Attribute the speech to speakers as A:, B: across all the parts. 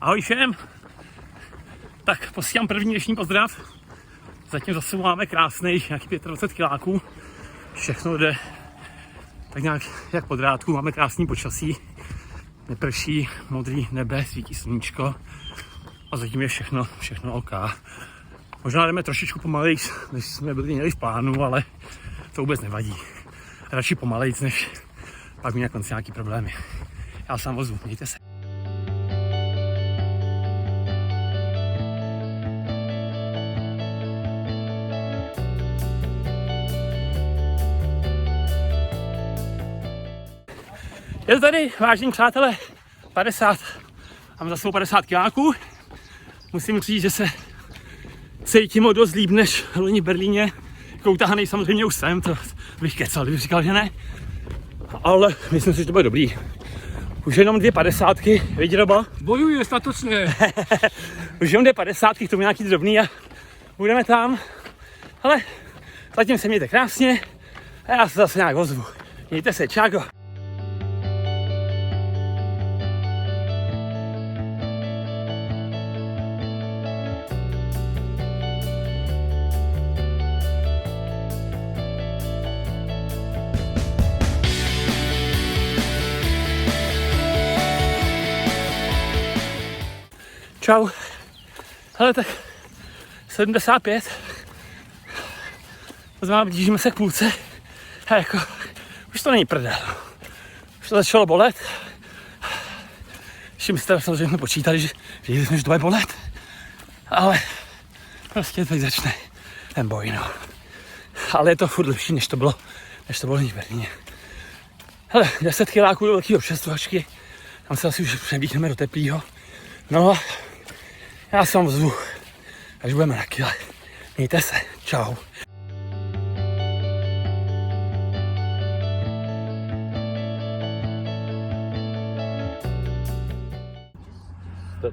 A: Ahoj všem, tak posílám první dnešní pozdrav. Zatím zase máme krásných nějakých 25 kiláků. Všechno jde tak nějak jak po drátku, máme krásný počasí. Neprší, modrý nebe, svítí sluníčko a zatím je všechno OK. Možná jdeme trošičku pomalejc, než jsme měli v plánu, ale to vůbec nevadí. Radši pomalejc, než pak mít na konci nějaký problémy. Já sám vozu, mějte se. Je to tady, vážení přátelé, 50. Mám za sebou 50 kiláků. Musím říct, že se cítím o dost líp než loni v Berlíně. Jako utahanej samozřejmě už jsem, to bych kecal, kdybych říkal, že ne. Ale myslím si, že to bude dobrý. Už jenom 2 padesátky, vidí Robo?
B: Bojuje statečně.
A: Už jenom 2 padesátky, k tomu nějaký drobný a budeme tam. Ale zatím se mějte krásně a já se zase nějak ozvu. Mějte se, čágo. Čau. Hele, tak 75. To znamená, blížíme se k půlce. A jako, už to není prdel. Už to začalo bolet. Všim jste samozřejmě počítali, že jsme, že to bude bolet. Ale prostě teď začne ten boj, no. Ale je to furt lepší, než to bylo v Berlíně. Hele, 10 kiláků do velký občerstvovačky. Tam se asi už přebíhneme do teplýho. No, já se vám vzvu, až budeme na kile. Mějte se, čau.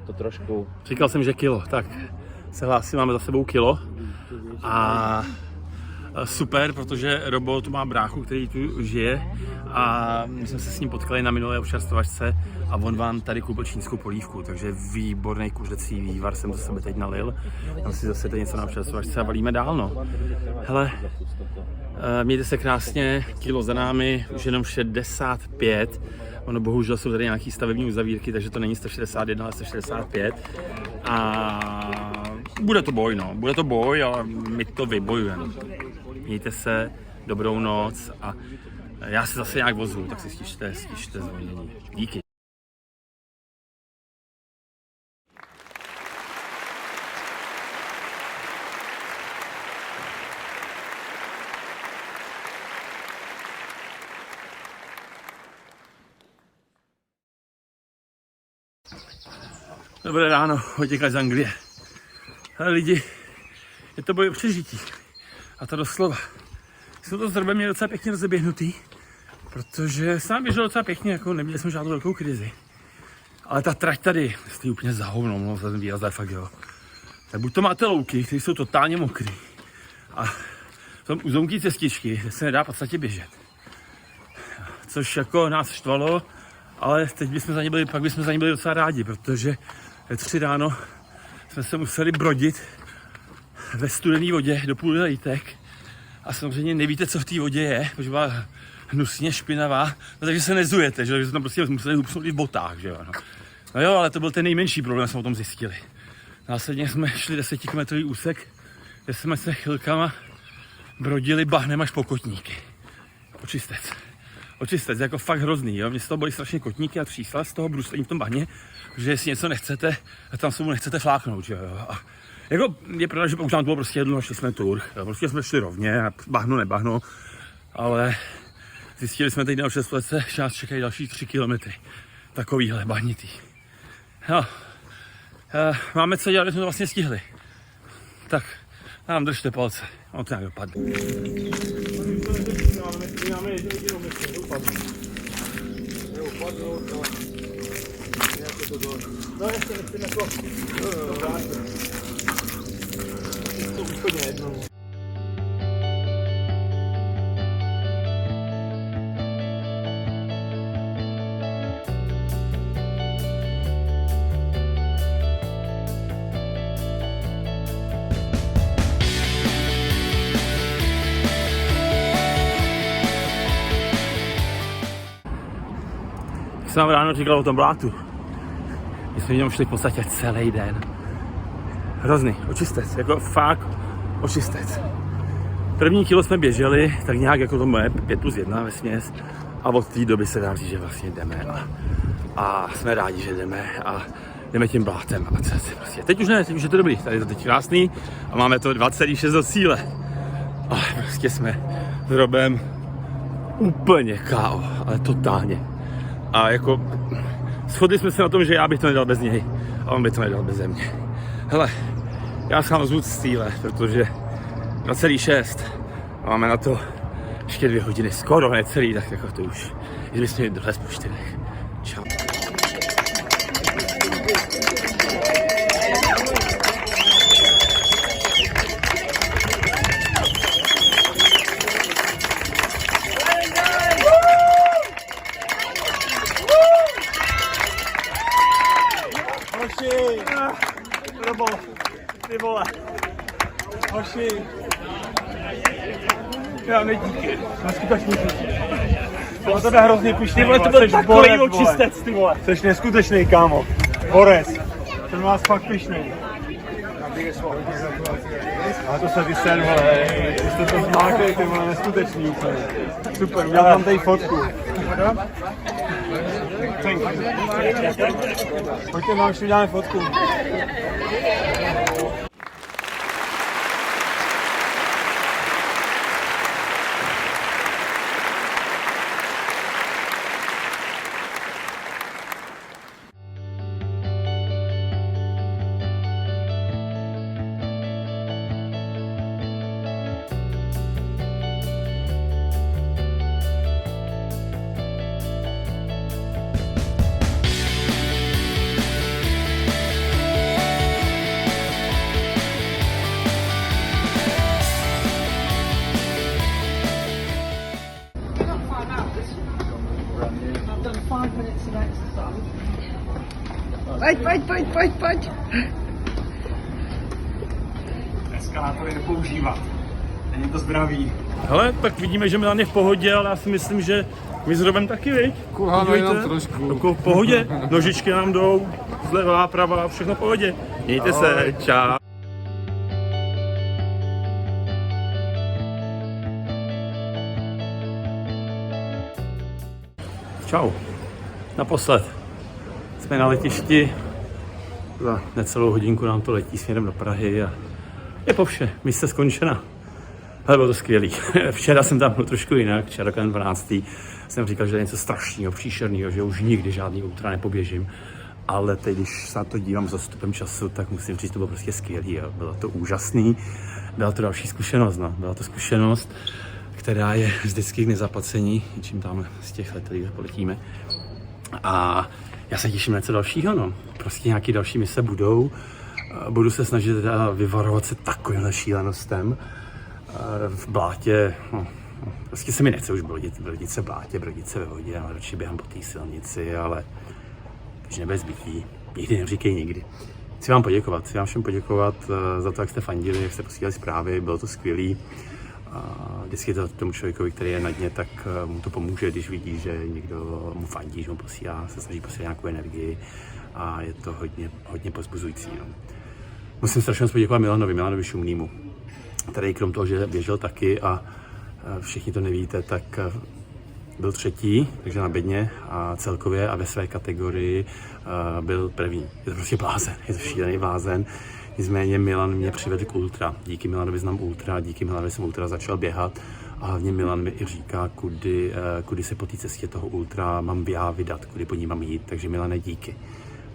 C: To trošku.
A: Říkal jsem, že kilo, tak se hlásím, máme za sebou kilo. A super, protože Robo tu má bráchu, který tu žije a my jsme se s ním potkali na minulé občerstvovačce a on vám tady koupil čínskou polívku, takže výborný kuřecí vývar jsem do sebe teď nalil. Tam si zase teď něco na občerstvovačce a valíme dál, no. Hele, mějte se krásně, kilo za námi, už jenom 65. Ono bohužel jsou tady nějaký stavební uzavírky, takže to není 161, ale 165. A bude to boj, no. Bude to boj, ale my to vybojujeme. Mějte se, dobrou noc a já se zase nějak vozu, tak si stište zvonění. Díky. Dobré ráno, Otěka z Anglie. Hele lidi, je to boj o přežití. A to doslova. Jsme to s Robem měli docela pěkně rozeběhnutý, protože sám běžel docela pěkně, jako neměli jsme žádnou velkou krizi. Ale ta trať tady stojí úplně za hovno, no, za ten výraz, fakt jo. Tak buď to máte louky, které jsou totálně mokrý, a tam uzounký cestičky, kde se nedá v podstatě běžet. Což jako nás štvalo, ale teď bychom za ně byli docela rádi, protože ve 3 ráno jsme se museli brodit ve studené vodě do půl lejtek a samozřejmě nevíte, co v té vodě je, protože byla hnusně špinavá, no, takže se nezujete, že jsme tam prostě museli hupsnout i v botách, že jo. No jo, ale to byl ten nejmenší problém, jsme o tom zjistili. Následně jsme šli 10kilometrový úsek, kde jsme se chvilkama brodili bahnem až po kotníky. Očistec, jako fakt hrozný, jo. Mě z toho byly strašně kotníky a třísla z toho bruslení v tom bahně, že jestli něco nechcete, tam se mu nechcete fláknout, že jo. A jako je pravda, že už nám to bylo prostě jedno, šli jsme tur, jo. Prostě jsme šli rovně, bahno, ale zjistili jsme teď na občerstvovačce, že nás čekají další 3 kilometry, takovýhle bahnitý. No, máme co dělat, jsme to vlastně stihli. Tak, nám držte palce, on to nějak dopadne. Máme jednu jedinou mysli, dopadnou. No ještě nechceme jako to vrátit. To úplně jednou. Jsem vám ráno říkal o tom blátu. My jsme v něm šli v podstatě celý den. Hrozný, očistec, jako fakt očistec. První kilo jsme běželi, tak nějak jako to moje 5+1 vesměs. A od té doby se dá říct, že vlastně jdeme a jsme rádi, že jdeme a jdeme tím blátem a prostě. Teď už ne, teď už je to dobrý, tady je to teď krásný a máme to 2,6 do cíle. Ale prostě jsme s Robem úplně KO, ale totálně. A jako shodli jsme se na tom, že já bych to nedal bez něj a on by to nedal beze mě. Hele, já schám zvuk z cíle, protože 2,6 a máme na to ještě 2 hodiny, skoro necelý, tak jako to už, kdybychom měli dohled po 4. Čau.
B: Hoši! Robo, ty vole. Hoši!
A: Já nedíky.
B: Neskutečný pití. To na tebe hrozně pišný.
A: Ty vole, to byl takový očistec, ty vole.
B: Jsi neskutečný, kámo. Borec. Ten vás fakt pišný. Ale to se vyser, vole. Vy jste to zmákli, ty vole, neskutečný úplně. Super, udělám tam tady fotku. Pojďte, vám ještě uděláme fotku.
D: Pojď.
B: Eskalátory nepoužívat. Není to zdravý.
A: Hele, tak vidíme, že Milan je v pohodě, ale já si myslím, že my s Robem taky, viď?
E: Kulháme jenom trošku.
A: Jako v pohodě, nožičky nám jdou, zleva, prava, všechno v pohodě. Mějte se, čau. Čau. Naposled. Jsme na letišti. Za necelou hodinku nám to letí směrem do Prahy a je po vše. Mise skončena. Ale bylo to skvělý. Včera jsem tam byl trošku jinak, včera kolem 12. jsem říkal, že je něco strašného, příšerného, že už nikdy žádný ultra nepoběžím. Ale teď, když se na to dívám s odstupem času, tak musím říct, že to bylo prostě skvělý. A bylo to úžasný. Byla to další zkušenost. No. Byla to zkušenost, která je vždycky k nezaplacení, čím tam z těch letelí poletíme. A já se těším na něco dalšího, no. Prostě nějaký další mise budou. Budu se snažit teda vyvarovat se takovýmhle šílenostem. V blátě, no, prostě se mi nechce už brodit se v blátě, brodit se ve vodě, ale radši běhám po té silnici, ale když nebez zbytí, nikdy neříkej nikdy. Chci vám všem poděkovat za to, jak jste fandili, jak jste posílali zprávy, bylo to skvělý. Vždycky to tomu člověkovi, který je na dně, tak mu to pomůže, když vidí, že někdo mu fandí, že mu se snaží posílat nějakou energii a je to hodně povzbuzující. No. Musím strašně poděkovat Milanovi Šumnýmu, který krom toho, že běžel taky a všichni to nevíte, tak byl 3., takže na bedně a celkově a ve své kategorii byl první. Je to prostě blázen, je to šílený blázen. Nicméně Milan mě přivedl k ultra. Díky Milanovi znám ultra, díky Milanovi jsem ultra začal běhat a hlavně Milan mi i říká, kudy se po té cestě toho ultra mám já vydat, kudy po ní mám jít, takže Milane, díky.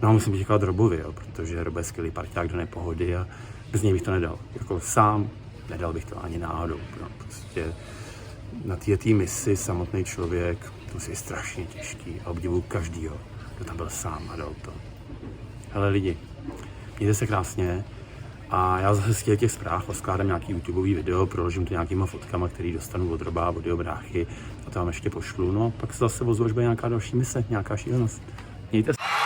A: No a musím poděkovat Robovi, jo, protože Robo je skvělý parťák do nepohody a bez něj bych to nedal. Jako sám nedal bych to ani náhodou. No, prostě na této misi samotný člověk, to je strašně těžký a obdivuju každýho, kdo tam byl sám a dal to. Hele lidi, mějte se krásně a já zase z těch zpráv poskládám nějaký YouTubeový video, proložím to nějakýma fotkama, který dostanu od Roba, od jeho bráchy a to vám ještě pošlu, no pak se zase ozvu, až bude nějaká další mise, nějaká šílenost. Mějte se.